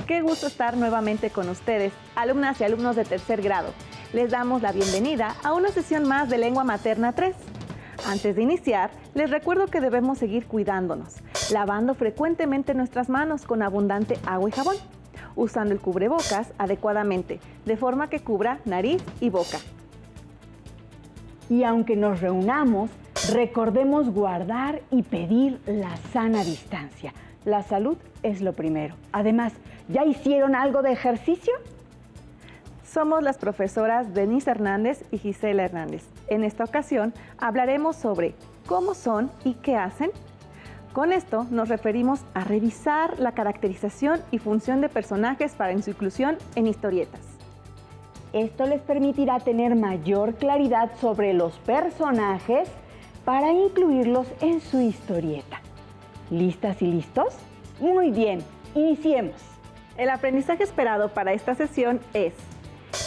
Qué gusto estar nuevamente con ustedes, alumnas y alumnos de tercer grado. Les damos la bienvenida a una sesión más de Lengua Materna 3. Antes de iniciar, les recuerdo que debemos seguir cuidándonos, lavando frecuentemente nuestras manos con abundante agua y jabón, usando el cubrebocas adecuadamente, de forma que cubra nariz y boca. Y aunque nos reunamos, recordemos guardar y pedir la sana distancia. La salud es lo primero. Además, ¿ya hicieron algo de ejercicio? Somos las profesoras Denise Hernández y Gisela Hernández. En esta ocasión hablaremos sobre cómo son y qué hacen. Con esto nos referimos a revisar la caracterización y función de personajes para su inclusión en historietas. Esto les permitirá tener mayor claridad sobre los personajes para incluirlos en su historieta. ¿Listas y listos? Muy bien, iniciemos. El aprendizaje esperado para esta sesión es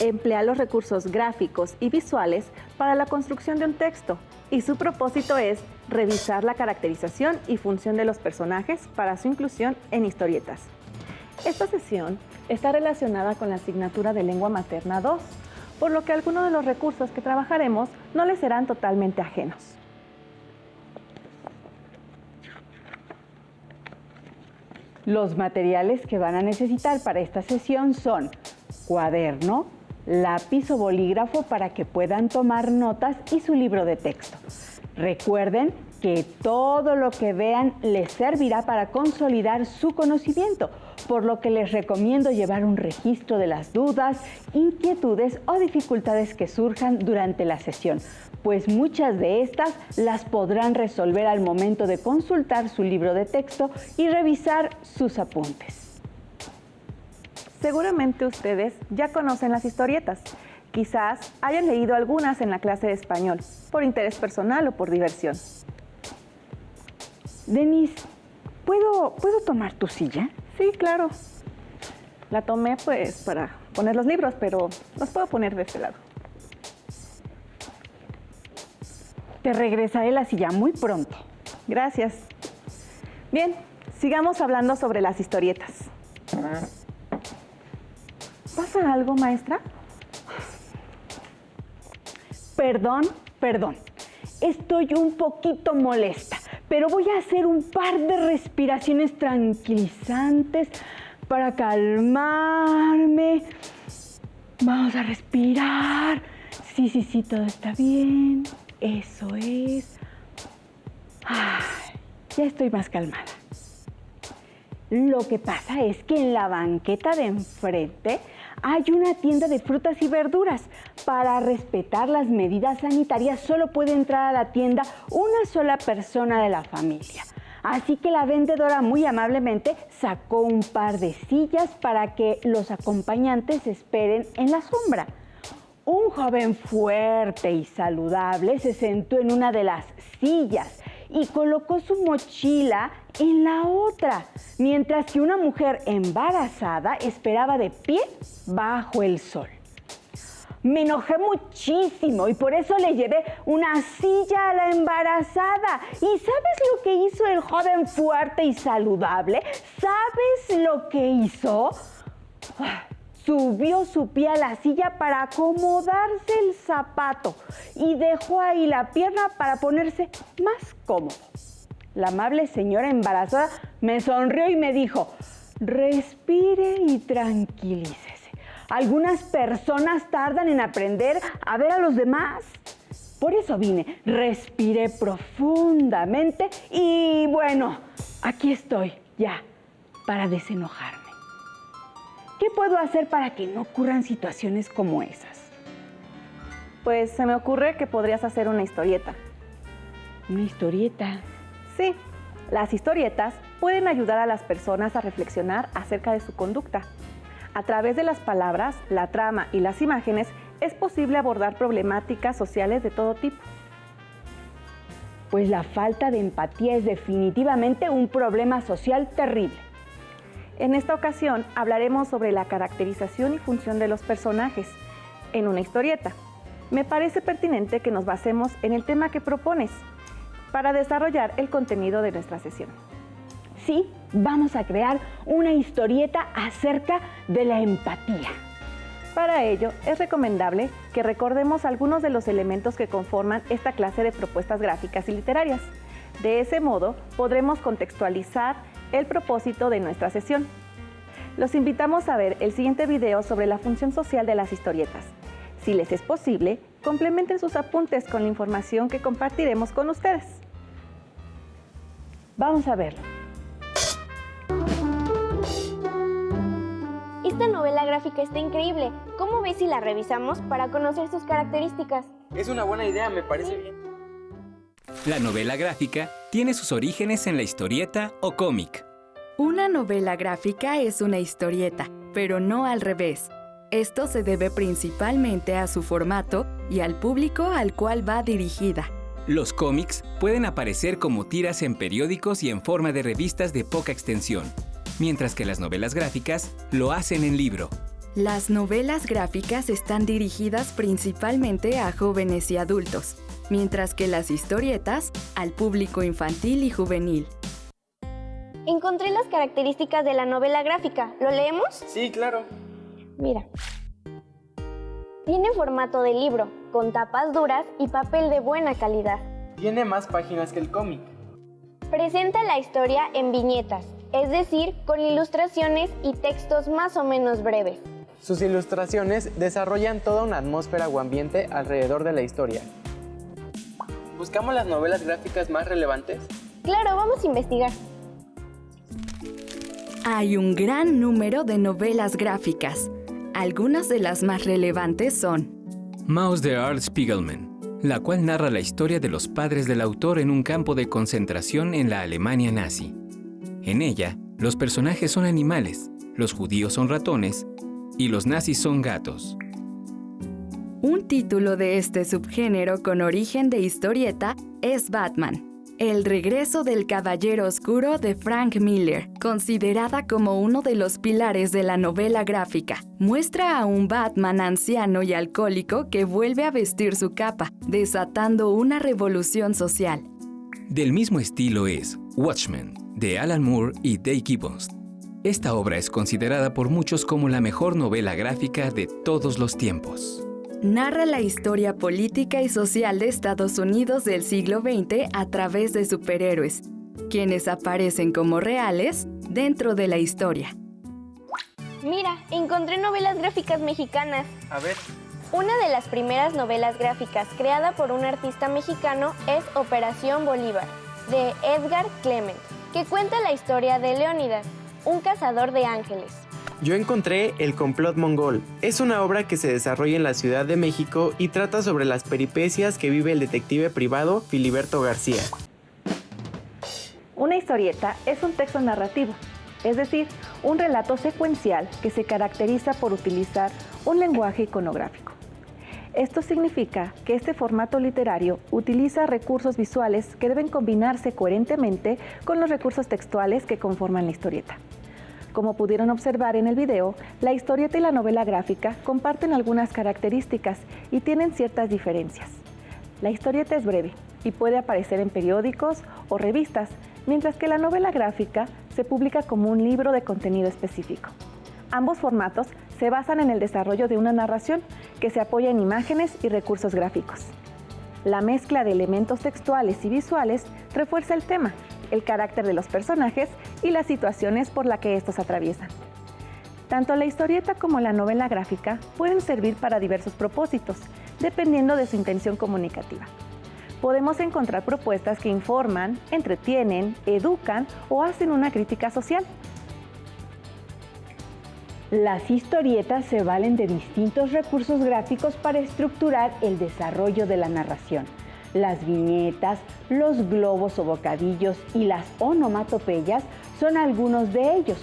emplear los recursos gráficos y visuales para la construcción de un texto, y su propósito es revisar la caracterización y función de los personajes para su inclusión en historietas. Esta sesión está relacionada con la asignatura de Lengua Materna 2, por lo que algunos de los recursos que trabajaremos no les serán totalmente ajenos. Los materiales que van a necesitar para esta sesión son cuaderno, lápiz o bolígrafo para que puedan tomar notas y su libro de texto. Recuerden que todo lo que vean les servirá para consolidar su conocimiento, por lo que les recomiendo llevar un registro de las dudas, inquietudes o dificultades que surjan durante la sesión, pues muchas de estas las podrán resolver al momento de consultar su libro de texto y revisar sus apuntes. Seguramente ustedes ya conocen las historietas. Quizás hayan leído algunas en la clase de español, por interés personal o por diversión. Denise, ¿puedo tomar tu silla? Sí, claro. La tomé pues para poner los libros, pero los puedo poner de este lado. Te regresaré la silla muy pronto. Gracias. Bien, sigamos hablando sobre las historietas. ¿Pasa algo, maestra? Perdón. Estoy un poquito molesta, pero voy a hacer un par de respiraciones tranquilizantes para calmarme. Vamos a respirar. Sí, todo está bien. Eso es. Ya estoy más calmada. Lo que pasa es que en la banqueta de enfrente hay una tienda de frutas y verduras. Para respetar las medidas sanitarias solo puede entrar a la tienda una sola persona de la familia. Así que la vendedora muy amablemente sacó un par de sillas para que los acompañantes esperen en la sombra. Un joven fuerte y saludable se sentó en una de las sillas y colocó su mochila en la otra, mientras que una mujer embarazada esperaba de pie bajo el sol. Me enojé muchísimo y por eso le llevé una silla a la embarazada. ¿Y sabes lo que hizo el joven fuerte y saludable? ¿Sabes lo que hizo? Subió su pie a la silla para acomodarse el zapato y dejó ahí la pierna para ponerse más cómodo. La amable señora embarazada me sonrió y me dijo: respire y tranquilícese. Algunas personas tardan en aprender a ver a los demás. Por eso vine, respiré profundamente y bueno, aquí estoy ya para desenojarme. ¿Qué puedo hacer para que no ocurran situaciones como esas? Pues se me ocurre que podrías hacer una historieta. ¿Una historieta? Sí, las historietas pueden ayudar a las personas a reflexionar acerca de su conducta. A través de las palabras, la trama y las imágenes es posible abordar problemáticas sociales de todo tipo. Pues la falta de empatía es definitivamente un problema social terrible. En esta ocasión hablaremos sobre la caracterización y función de los personajes en una historieta. Me parece pertinente que nos basemos en el tema que propones para desarrollar el contenido de nuestra sesión. Sí, vamos a crear una historieta acerca de la empatía. Para ello, es recomendable que recordemos algunos de los elementos que conforman esta clase de propuestas gráficas y literarias. De ese modo, podremos contextualizar el propósito de nuestra sesión. Los invitamos a ver el siguiente video sobre la función social de las historietas. Si les es posible, complementen sus apuntes con la información que compartiremos con ustedes. Vamos a verlo. Esta novela gráfica está increíble. ¿Cómo ves si la revisamos para conocer sus características? Es una buena idea, me parece bien. La novela gráfica tiene sus orígenes en la historieta o cómic. Una novela gráfica es una historieta, pero no al revés. Esto se debe principalmente a su formato y al público al cual va dirigida. Los cómics pueden aparecer como tiras en periódicos y en forma de revistas de poca extensión, mientras que las novelas gráficas lo hacen en libro. Las novelas gráficas están dirigidas principalmente a jóvenes y adultos, mientras que las historietas al público infantil y juvenil. Encontré las características de la novela gráfica. ¿Lo leemos? Sí, claro. Mira. Tiene formato de libro, con tapas duras y papel de buena calidad. Tiene más páginas que el cómic. Presenta la historia en viñetas, es decir, con ilustraciones y textos más o menos breves. Sus ilustraciones desarrollan toda una atmósfera o ambiente alrededor de la historia. ¿Buscamos las novelas gráficas más relevantes? Claro, vamos a investigar. Hay un gran número de novelas gráficas. Algunas de las más relevantes son Maus de Art Spiegelman, la cual narra la historia de los padres del autor en un campo de concentración en la Alemania nazi. En ella, los personajes son animales, los judíos son ratones y los nazis son gatos. Un título de este subgénero con origen de historieta es Batman, El regreso del Caballero Oscuro de Frank Miller, considerada como uno de los pilares de la novela gráfica. Muestra a un Batman anciano y alcohólico que vuelve a vestir su capa, desatando una revolución social. Del mismo estilo es Watchmen, de Alan Moore y Dave Gibbons. Esta obra es considerada por muchos como la mejor novela gráfica de todos los tiempos. Narra la historia política y social de Estados Unidos del siglo XX a través de superhéroes, quienes aparecen como reales dentro de la historia. Mira, encontré novelas gráficas mexicanas. A ver. Una de las primeras novelas gráficas creada por un artista mexicano es Operación Bolívar, de Edgar Clement, que cuenta la historia de Leónidas, un cazador de ángeles. Yo encontré El complot mongol. Es una obra que se desarrolla en la Ciudad de México y trata sobre las peripecias que vive el detective privado Filiberto García. Una historieta es un texto narrativo, es decir, un relato secuencial que se caracteriza por utilizar un lenguaje iconográfico. Esto significa que este formato literario utiliza recursos visuales que deben combinarse coherentemente con los recursos textuales que conforman la historieta. Como pudieron observar en el video, la historieta y la novela gráfica comparten algunas características y tienen ciertas diferencias. La historieta es breve y puede aparecer en periódicos o revistas, mientras que la novela gráfica se publica como un libro de contenido específico. Ambos formatos se basan en el desarrollo de una narración que se apoya en imágenes y recursos gráficos. La mezcla de elementos textuales y visuales refuerza el tema, el carácter de los personajes y las situaciones por las que estos atraviesan. Tanto la historieta como la novela gráfica pueden servir para diversos propósitos, dependiendo de su intención comunicativa. Podemos encontrar propuestas que informan, entretienen, educan o hacen una crítica social. Las historietas se valen de distintos recursos gráficos para estructurar el desarrollo de la narración. Las viñetas, los globos o bocadillos y las onomatopeyas son algunos de ellos.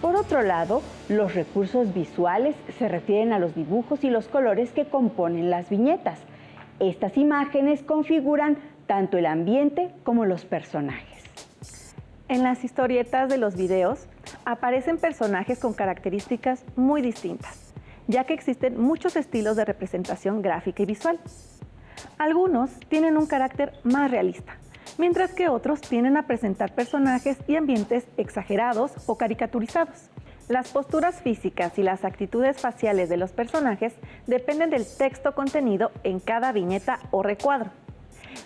Por otro lado, los recursos visuales se refieren a los dibujos y los colores que componen las viñetas. Estas imágenes configuran tanto el ambiente como los personajes. En las historietas de los videos aparecen personajes con características muy distintas, ya que existen muchos estilos de representación gráfica y visual. Algunos tienen un carácter más realista, mientras que otros tienden a presentar personajes y ambientes exagerados o caricaturizados. Las posturas físicas y las actitudes faciales de los personajes dependen del texto contenido en cada viñeta o recuadro.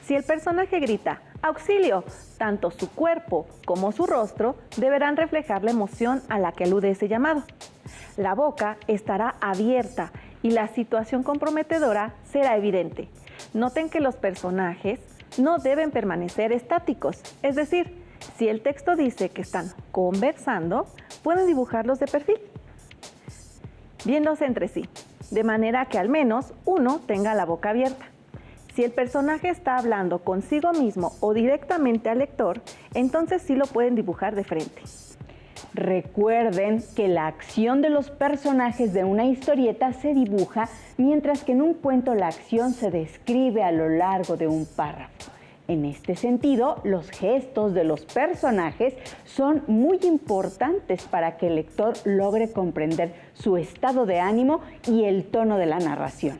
Si el personaje grita ¡auxilio!, tanto su cuerpo como su rostro deberán reflejar la emoción a la que alude ese llamado. La boca estará abierta y la situación comprometedora será evidente. Noten que los personajes no deben permanecer estáticos, es decir, si el texto dice que están conversando, pueden dibujarlos de perfil, viéndose entre sí, de manera que al menos uno tenga la boca abierta. Si el personaje está hablando consigo mismo o directamente al lector, entonces sí lo pueden dibujar de frente. Recuerden que la acción de los personajes de una historieta se dibuja, mientras que en un cuento la acción se describe a lo largo de un párrafo. En este sentido, los gestos de los personajes son muy importantes para que el lector logre comprender su estado de ánimo y el tono de la narración.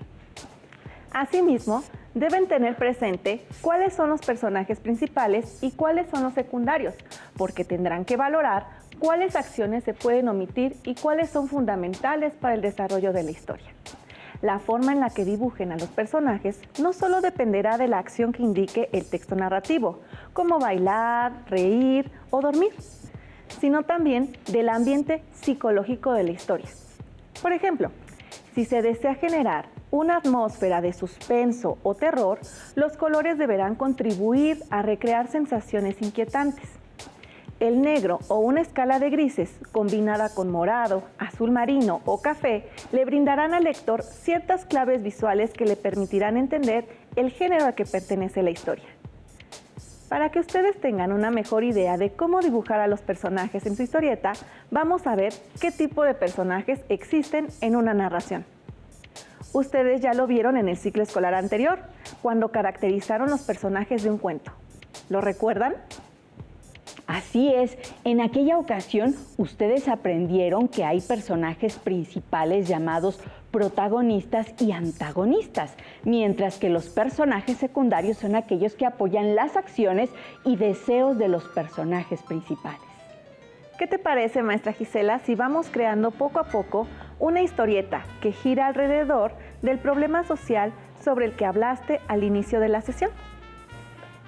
Asimismo, deben tener presente cuáles son los personajes principales y cuáles son los secundarios, porque tendrán que valorar cuáles acciones se pueden omitir y cuáles son fundamentales para el desarrollo de la historia. La forma en la que dibujen a los personajes no solo dependerá de la acción que indique el texto narrativo, como bailar, reír o dormir, sino también del ambiente psicológico de la historia. Por ejemplo, si se desea generar una atmósfera de suspenso o terror, los colores deberán contribuir a recrear sensaciones inquietantes. El negro o una escala de grises combinada con morado, azul marino o café le brindarán al lector ciertas claves visuales que le permitirán entender el género al que pertenece la historia. Para que ustedes tengan una mejor idea de cómo dibujar a los personajes en su historieta, vamos a ver qué tipo de personajes existen en una narración. Ustedes ya lo vieron en el ciclo escolar anterior, cuando caracterizaron los personajes de un cuento. ¿Lo recuerdan? Así es, en aquella ocasión ustedes aprendieron que hay personajes principales llamados protagonistas y antagonistas, mientras que los personajes secundarios son aquellos que apoyan las acciones y deseos de los personajes principales. ¿Qué te parece, maestra Gisela, si vamos creando poco a poco una historieta que gira alrededor del problema social sobre el que hablaste al inicio de la sesión?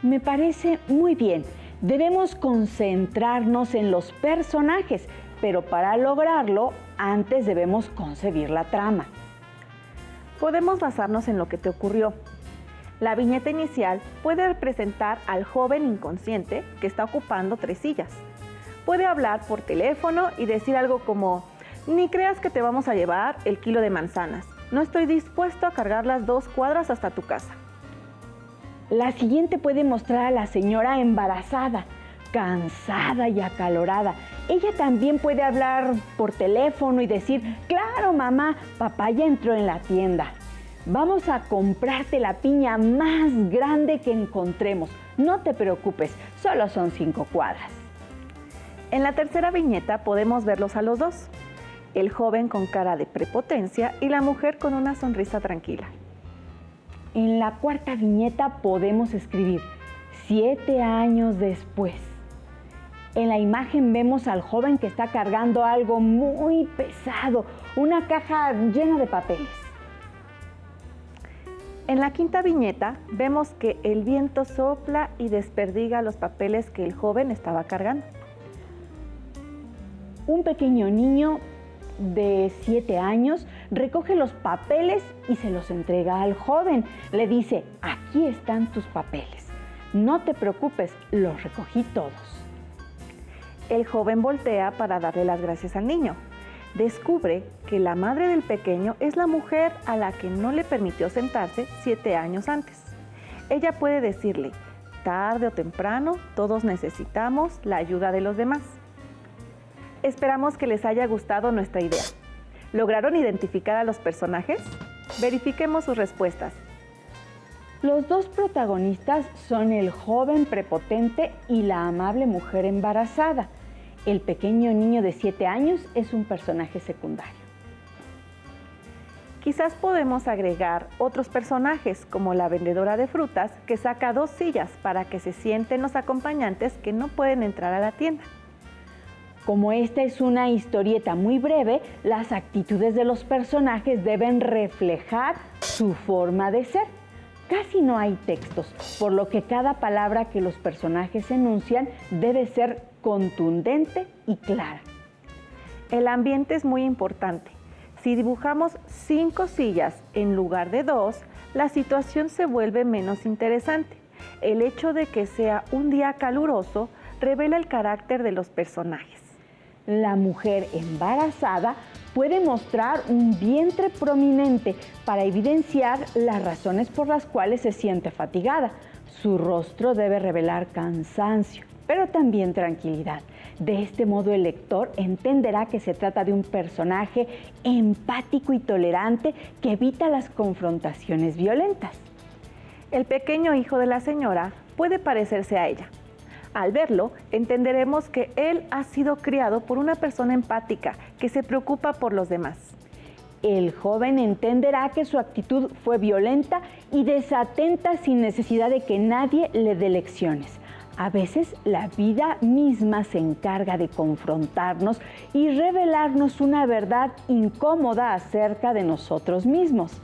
Me parece muy bien. Debemos concentrarnos en los personajes, pero para lograrlo, antes debemos concebir la trama. Podemos basarnos en lo que te ocurrió. La viñeta inicial puede representar al joven inconsciente que está ocupando 3 sillas. Puede hablar por teléfono y decir algo como: ni creas que te vamos a llevar el kilo de manzanas. No estoy dispuesto a cargar las 2 cuadras hasta tu casa. La siguiente puede mostrar a la señora embarazada, cansada y acalorada. Ella también puede hablar por teléfono y decir: claro, mamá, papá ya entró en la tienda. Vamos a comprarte la piña más grande que encontremos. No te preocupes, solo son 5 cuadras. En la tercera viñeta podemos verlos a los dos, el joven con cara de prepotencia y la mujer con una sonrisa tranquila. En la cuarta viñeta podemos escribir 7 años después. En la imagen vemos al joven que está cargando algo muy pesado, una caja llena de papeles. En la quinta viñeta vemos que el viento sopla y desperdiga los papeles que el joven estaba cargando. Un pequeño niño de 7 años recoge los papeles y se los entrega al joven. Le dice: aquí están tus papeles. No te preocupes, los recogí todos. El joven voltea para darle las gracias al niño. Descubre que la madre del pequeño es la mujer a la que no le permitió sentarse 7 años antes. Ella puede decirle: tarde o temprano, todos necesitamos la ayuda de los demás. Esperamos que les haya gustado nuestra idea. ¿Lograron identificar a los personajes? Verifiquemos sus respuestas. Los 2 protagonistas son el joven prepotente y la amable mujer embarazada. El pequeño niño de 7 años es un personaje secundario. Quizás podemos agregar otros personajes, como la vendedora de frutas, que saca 2 sillas para que se sienten los acompañantes que no pueden entrar a la tienda. Como esta es una historieta muy breve, las actitudes de los personajes deben reflejar su forma de ser. Casi no hay textos, por lo que cada palabra que los personajes enuncian debe ser contundente y clara. El ambiente es muy importante. Si dibujamos 5 sillas en lugar de 2, la situación se vuelve menos interesante. El hecho de que sea un día caluroso revela el carácter de los personajes. La mujer embarazada puede mostrar un vientre prominente para evidenciar las razones por las cuales se siente fatigada. Su rostro debe revelar cansancio, pero también tranquilidad. De este modo el lector entenderá que se trata de un personaje empático y tolerante que evita las confrontaciones violentas. El pequeño hijo de la señora puede parecerse a ella. Al verlo, entenderemos que él ha sido criado por una persona empática que se preocupa por los demás. El joven entenderá que su actitud fue violenta y desatenta sin necesidad de que nadie le dé lecciones. A veces la vida misma se encarga de confrontarnos y revelarnos una verdad incómoda acerca de nosotros mismos.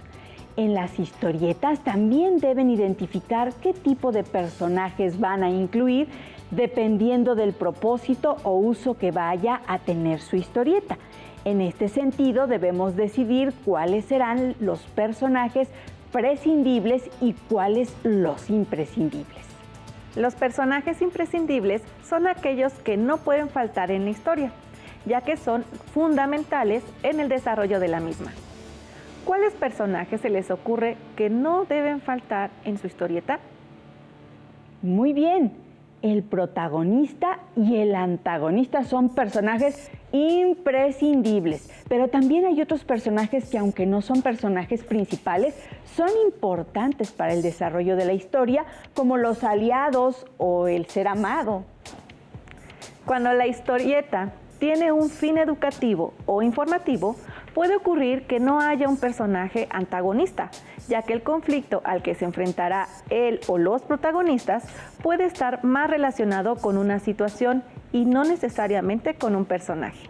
En las historietas también deben identificar qué tipo de personajes van a incluir dependiendo del propósito o uso que vaya a tener su historieta. En este sentido, debemos decidir cuáles serán los personajes prescindibles y cuáles los imprescindibles. Los personajes imprescindibles son aquellos que no pueden faltar en la historia, ya que son fundamentales en el desarrollo de la misma. ¿Cuáles personajes se les ocurre que no deben faltar en su historieta? Muy bien, el protagonista y el antagonista son personajes imprescindibles, pero también hay otros personajes que, aunque no son personajes principales, son importantes para el desarrollo de la historia, como los aliados o el ser amado. Cuando la historieta tiene un fin educativo o informativo, puede ocurrir que no haya un personaje antagonista, ya que el conflicto al que se enfrentará él o los protagonistas puede estar más relacionado con una situación y no necesariamente con un personaje.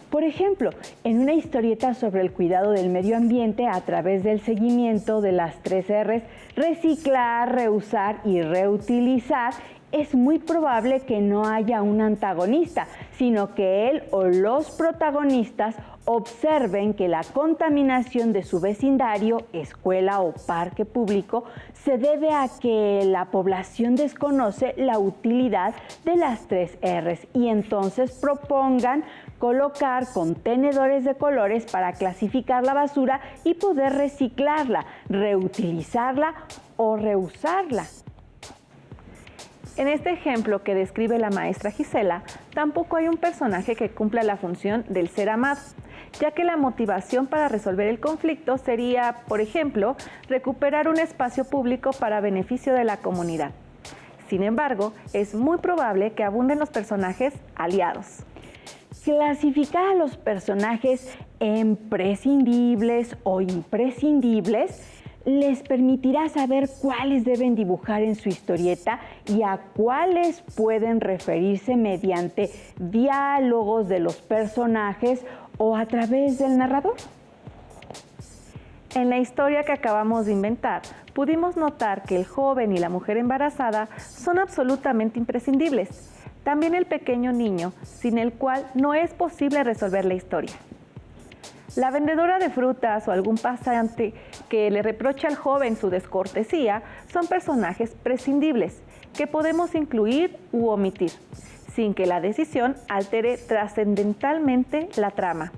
Por ejemplo, en una historieta sobre el cuidado del medio ambiente a través del seguimiento de las 3 R's, reciclar, reusar y reutilizar, es muy probable que no haya un antagonista, sino que él o los protagonistas observen que la contaminación de su vecindario, escuela o parque público se debe a que la población desconoce la utilidad de las 3 R's y entonces propongan colocar contenedores de colores para clasificar la basura y poder reciclarla, reutilizarla o reusarla. En este ejemplo que describe la maestra Gisela, tampoco hay un personaje que cumpla la función del ser amado, ya que la motivación para resolver el conflicto sería, por ejemplo, recuperar un espacio público para beneficio de la comunidad. Sin embargo, es muy probable que abunden los personajes aliados. Clasificar a los personajes en prescindibles o imprescindibles les permitirá saber cuáles deben dibujar en su historieta y a cuáles pueden referirse mediante diálogos de los personajes o a través del narrador. En la historia que acabamos de inventar, pudimos notar que el joven y la mujer embarazada son absolutamente imprescindibles. También el pequeño niño, sin el cual no es posible resolver la historia. La vendedora de frutas o algún pasante que le reprocha al joven su descortesía son personajes prescindibles que podemos incluir u omitir, sin que la decisión altere trascendentalmente la trama.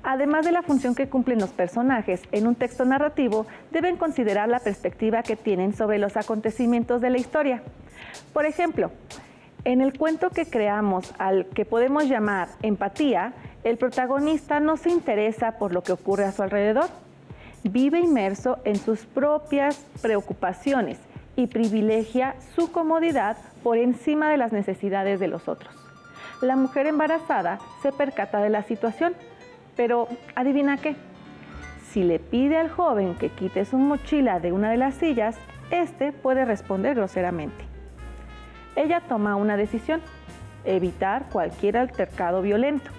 Además de la función que cumplen los personajes en un texto narrativo, deben considerar la perspectiva que tienen sobre los acontecimientos de la historia. Por ejemplo, en el cuento que creamos, al que podemos llamar empatía, el protagonista no se interesa por lo que ocurre a su alrededor. Vive inmerso en sus propias preocupaciones y privilegia su comodidad por encima de las necesidades de los otros. La mujer embarazada se percata de la situación, pero ¿adivina qué? Si le pide al joven que quite su mochila de una de las sillas, este puede responder groseramente. Ella toma una decisión: evitar cualquier altercado violento.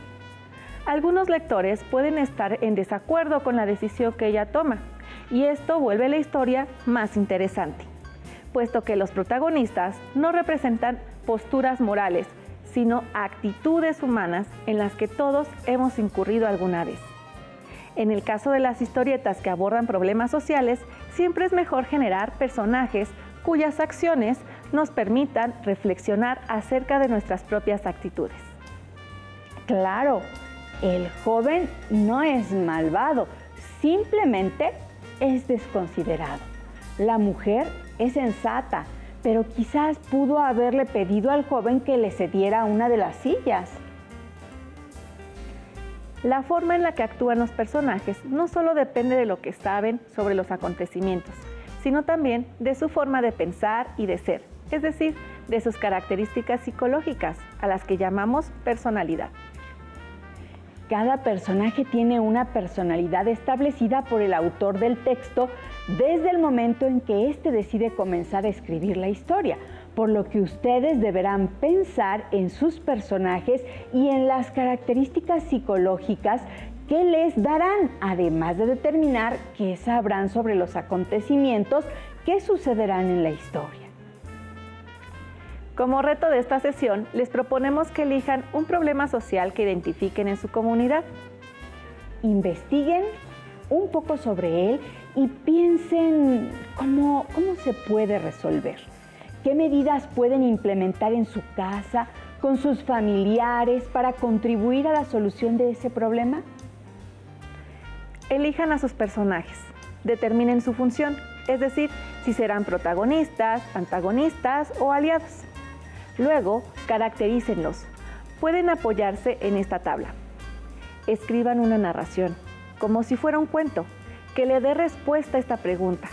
Algunos lectores pueden estar en desacuerdo con la decisión que ella toma, y esto vuelve la historia más interesante, puesto que los protagonistas no representan posturas morales, sino actitudes humanas en las que todos hemos incurrido alguna vez. En el caso de las historietas que abordan problemas sociales, siempre es mejor generar personajes cuyas acciones nos permitan reflexionar acerca de nuestras propias actitudes. Claro, el joven no es malvado, simplemente es desconsiderado. La mujer es sensata, pero quizás pudo haberle pedido al joven que le cediera una de las sillas. La forma en la que actúan los personajes no solo depende de lo que saben sobre los acontecimientos, sino también de su forma de pensar y de ser, es decir, de sus características psicológicas, a las que llamamos personalidad. Cada personaje tiene una personalidad establecida por el autor del texto desde el momento en que éste decide comenzar a escribir la historia, por lo que ustedes deberán pensar en sus personajes y en las características psicológicas que les darán, además de determinar qué sabrán sobre los acontecimientos que sucederán en la historia. Como reto de esta sesión, les proponemos que elijan un problema social que identifiquen en su comunidad. Investiguen un poco sobre él y piensen cómo se puede resolver. ¿Qué medidas pueden implementar en su casa, con sus familiares, para contribuir a la solución de ese problema? Elijan a sus personajes, determinen su función, es decir, si serán protagonistas, antagonistas o aliados. Luego, caracterícenlos. Pueden apoyarse en esta tabla. Escriban una narración, como si fuera un cuento, que le dé respuesta a esta pregunta,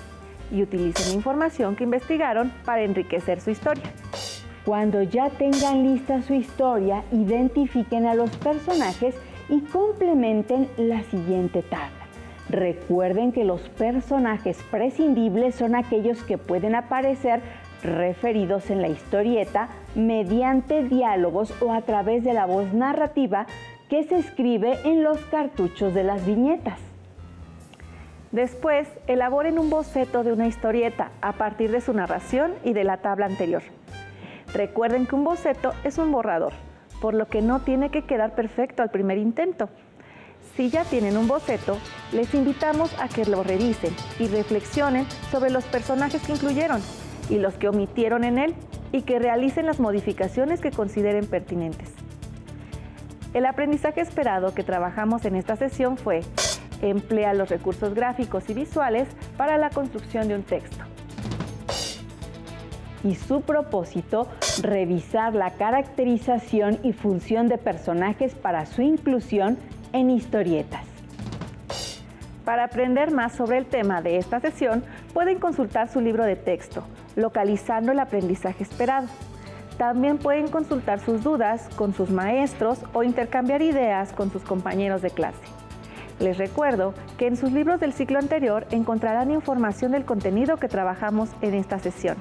y utilicen la información que investigaron para enriquecer su historia. Cuando ya tengan lista su historia, identifiquen a los personajes y complementen la siguiente tabla. Recuerden que los personajes prescindibles son aquellos que pueden aparecer referidos en la historieta mediante diálogos o a través de la voz narrativa que se escribe en los cartuchos de las viñetas. Después, elaboren un boceto de una historieta a partir de su narración y de la tabla anterior. Recuerden que un boceto es un borrador, por lo que no tiene que quedar perfecto al primer intento. Si ya tienen un boceto, les invitamos a que lo revisen y reflexionen sobre los personajes que incluyeron y los que omitieron en él, y que realicen las modificaciones que consideren pertinentes. El aprendizaje esperado que trabajamos en esta sesión fue: emplea los recursos gráficos y visuales para la construcción de un texto. Y su propósito, revisar la caracterización y función de personajes para su inclusión en historietas. Para aprender más sobre el tema de esta sesión, pueden consultar su libro de texto, localizando el aprendizaje esperado. También pueden consultar sus dudas con sus maestros o intercambiar ideas con sus compañeros de clase. Les recuerdo que en sus libros del ciclo anterior encontrarán información del contenido que trabajamos en esta sesión.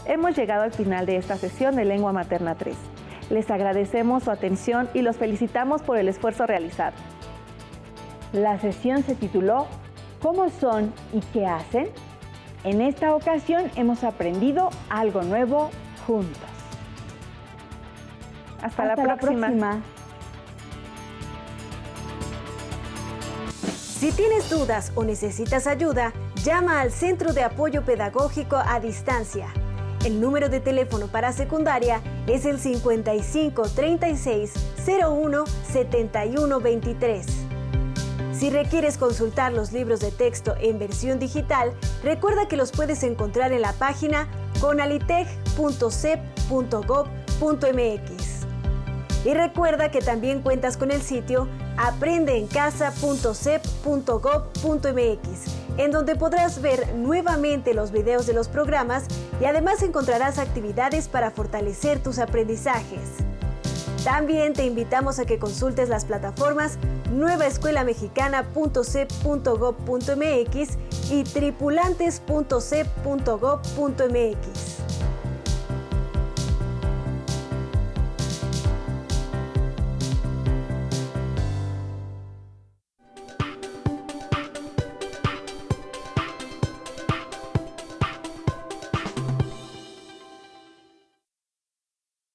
Hemos llegado al final de esta sesión de Lengua Materna 3. Les agradecemos su atención y los felicitamos por el esfuerzo realizado. La sesión se tituló ¿Cómo son y qué hacen? En esta ocasión hemos aprendido algo nuevo juntos. Hasta la próxima. Si tienes dudas o necesitas ayuda, llama al Centro de Apoyo Pedagógico a Distancia. El número de teléfono para secundaria es el 55 36 01 71 23. Si requieres consultar los libros de texto en versión digital, recuerda que los puedes encontrar en la página conalitech.cep.gov.mx. Y recuerda que también cuentas con el sitio aprendeencasa.cep.gov.mx, en donde podrás ver nuevamente los videos de los programas y además encontrarás actividades para fortalecer tus aprendizajes. También te invitamos a que consultes las plataformas nuevaescuelamexicana.cep.gov.mx y tripulantes.cep.gov.mx.